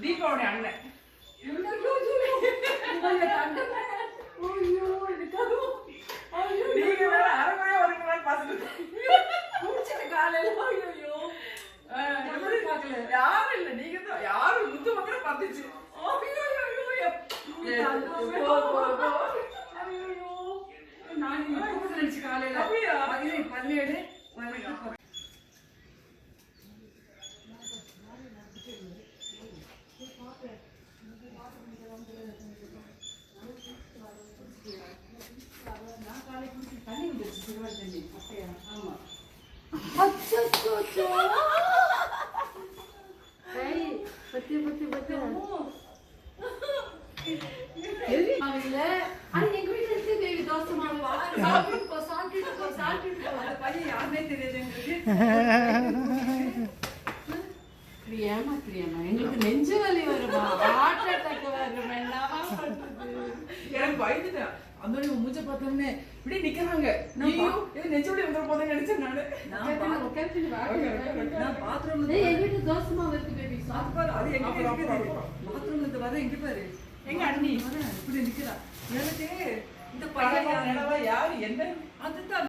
தீபாவளி அண்ணன் யாரும் இல்ல நீங்க தான் யாரும் முத்து மக்கள் பார்த்துச்சு நான் நினைச்சு காலையில பல்லேடு தண்ணி வந்துருச்சு சிறுவாள் தண்ணி அப்படியா ஆமா எங்களுக்கு நெஞ்சு வலி வருமா ஹார்ட் அட்டாக் வரும் எனக்கு பயந்துட்டேன் அந்த மூஞ்ச பார்த்தோன்னே இப்படி நிக்கிறாங்க நெஞ்சு வலி வந்துட போதுன்னு நினைச்சேன் நான் பாத்ரூம்ல எங்க வீட்டு தோசமா வருது பேபி சாப்பாடு அது எங்க இருக்குது பாத்ரூம்ல இருந்து வர எங்க பாரு எங்க அண்ணி இப்படி நிக்கிறா எனக்கு இந்த பழைய யாரு என்ன அதுதான்